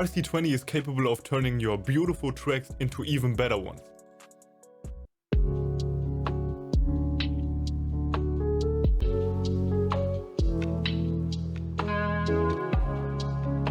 RC-20 is capable of turning your beautiful tracks into even better ones.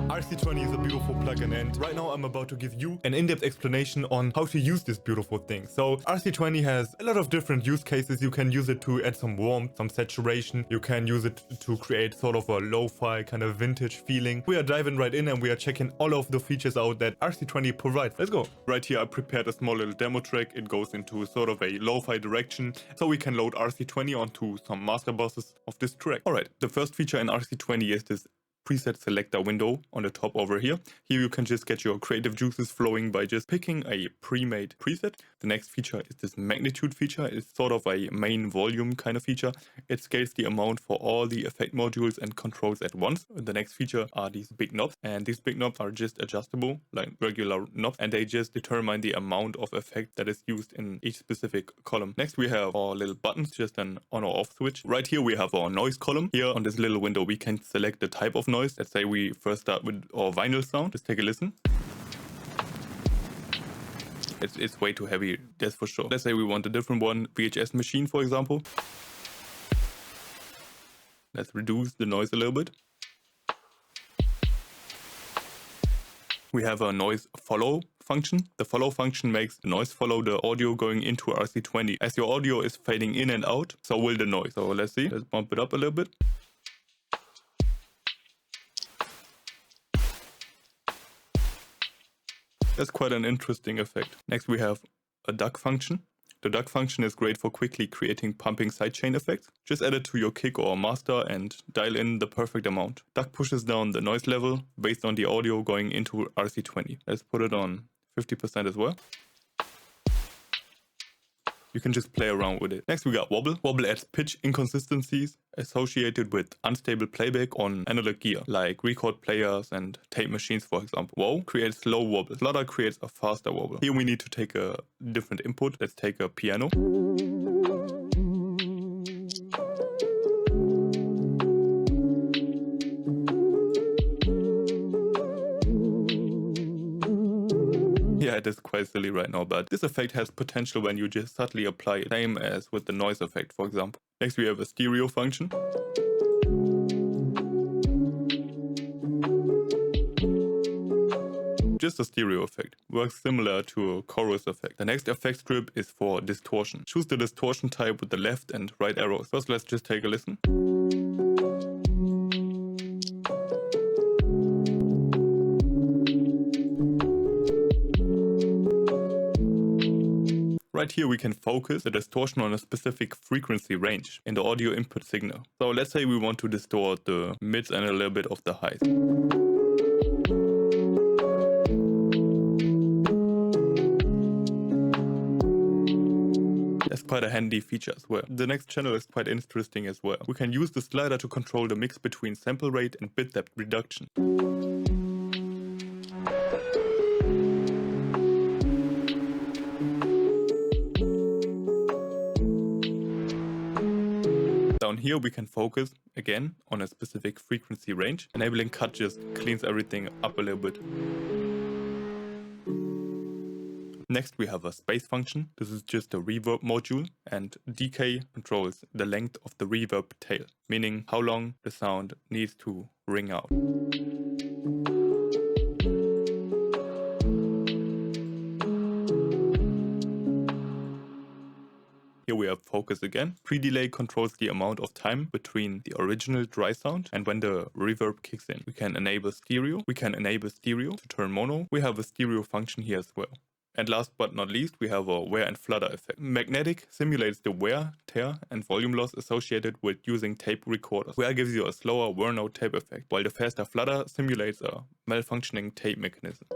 RC-20 is a beautiful plugin, and right now I'm about to give you an in-depth explanation on how to use this beautiful thing. So RC-20 has a lot of different use cases. You can use it to add some warmth, some saturation. You can use it to create sort of a lo-fi kind of vintage feeling. We are diving right in and we are checking all of the features out that RC-20 provides. Let's go. Right here I prepared a small little demo track. It goes into sort of a lo-fi direction, so we can load RC-20 onto some master buses of this track. Alright, the first feature in RC-20 is this preset selector window on the top over here. Here you can just get your creative juices flowing by just picking a pre-made preset. The next feature is this magnitude feature. It's sort of a main volume kind of feature. It scales the amount for all the effect modules and controls at once. The next feature are these big knobs, and these big knobs are just adjustable like regular knobs, and they just determine the amount of effect that is used in each specific column. Next we have our little buttons, just an on or off switch. Right here we have our noise column. Here on this little window we can select the type of noise. Let's say we first start with our vinyl sound. Just take a listen. It's way too heavy, that's for sure. Let's say we want a different one, VHS machine for example. Let's reduce the noise a little bit. We have a noise follow function. The follow function makes the noise follow the audio going into RC-20. As your audio is fading in and out, so will the noise. So let's see, let's bump it up a little bit. That's quite an interesting effect. Next we have a duck function. The duck function is great for quickly creating pumping sidechain effects. Just add it to your kick or master and dial in the perfect amount. Duck pushes down the noise level based on the audio going into RC-20. Let's put it on 50% as well. You can just play around with it. Next we got Wobble. Wobble adds pitch inconsistencies associated with unstable playback on analog gear, like record players and tape machines for example. Wow creates slow wobble. Flutter creates a faster wobble. Here we need to take a different input. Let's take a piano. Yeah, it is quite silly right now, but this effect has potential when you just subtly apply it, same as with the noise effect, for example. Next we have a stereo function. Just a stereo effect. Works similar to a chorus effect. The next effect script is for distortion. Choose the distortion type with the left and right arrows. First let's just take a listen. Right here we can focus the distortion on a specific frequency range in the audio input signal. So let's say we want to distort the mids and a little bit of the highs. That's quite a handy feature as well. The next channel is quite interesting as well. We can use the slider to control the mix between sample rate and bit depth reduction. Down here we can focus again on a specific frequency range. Enabling cut just cleans everything up a little bit. Next we have a space function. This is just a reverb module, and decay controls the length of the reverb tail, meaning how long the sound needs to ring out. Here we have focus again. Pre-delay controls the amount of time between the original dry sound and when the reverb kicks in. We can enable stereo. We can enable stereo to turn mono. We have a stereo function here as well. And last but not least, we have a wear and flutter effect. Magnetic simulates the wear, tear, and volume loss associated with using tape recorders. Wear gives you a slower wear-out tape effect, while the faster flutter simulates a malfunctioning tape mechanism.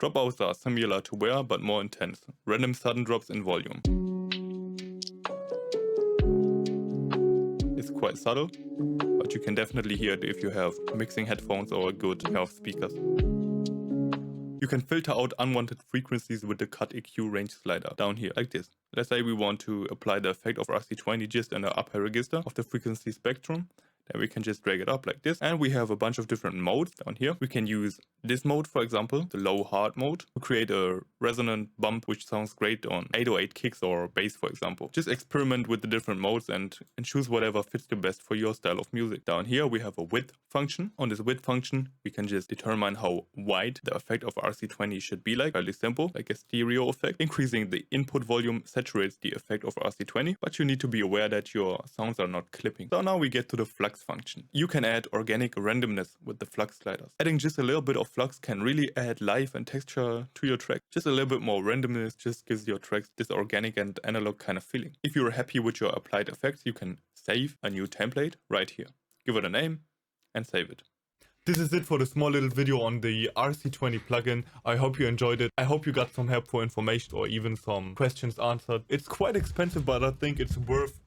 Dropouts are similar to wear but more intense. Random sudden drops in volume. It's quite subtle, but you can definitely hear it if you have mixing headphones or a good pair of speakers. you can filter out unwanted frequencies with the cut EQ range slider down here, like this. Let's say we want to apply the effect of RC-20 just in the upper register of the frequency spectrum. Then we can just drag it up like this. And we have a bunch of different modes down here. We can use this mode, for example, the low hard mode, to create a resonant bump which sounds great on 808 kicks or bass, for example. Just experiment with the different modes and choose whatever fits the best for your style of music. Down here we have a width function. On this width function, we can just determine how wide the effect of RC-20 should be like. Fairly simple, like a stereo effect. Increasing the input volume saturates the effect of RC-20, but you need to be aware that your sounds are not clipping. So now we get to the flux function. You can add organic randomness with the flux sliders. Adding just a little bit of flux can really add life and texture to your track. Just a little bit more randomness just gives your tracks this organic and analog kind of feeling. If you're happy with your applied effects, you can save a new template right here. Give it a name and save it. This is it for the small little video on the RC-20 plugin. I hope you enjoyed it. I hope you got some helpful information or even some questions answered. It's quite expensive, but I think it's worth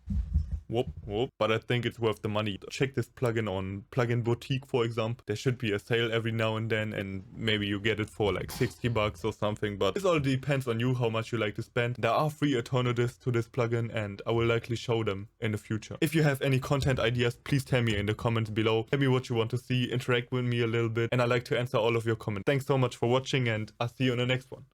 but I think it's worth the money. Check this plugin on Plugin Boutique, for example. There should be a sale every now and then, and maybe you get it for like 60 bucks or something, but this all depends on you, how much you like to spend. There are free alternatives to this plugin, and I will likely show them in the future. If you have any content ideas, please tell me in the comments below. Tell me what you want to see, interact with me a little bit, and I like to answer all of your comments. Thanks so much for watching, and I'll see you in the next one.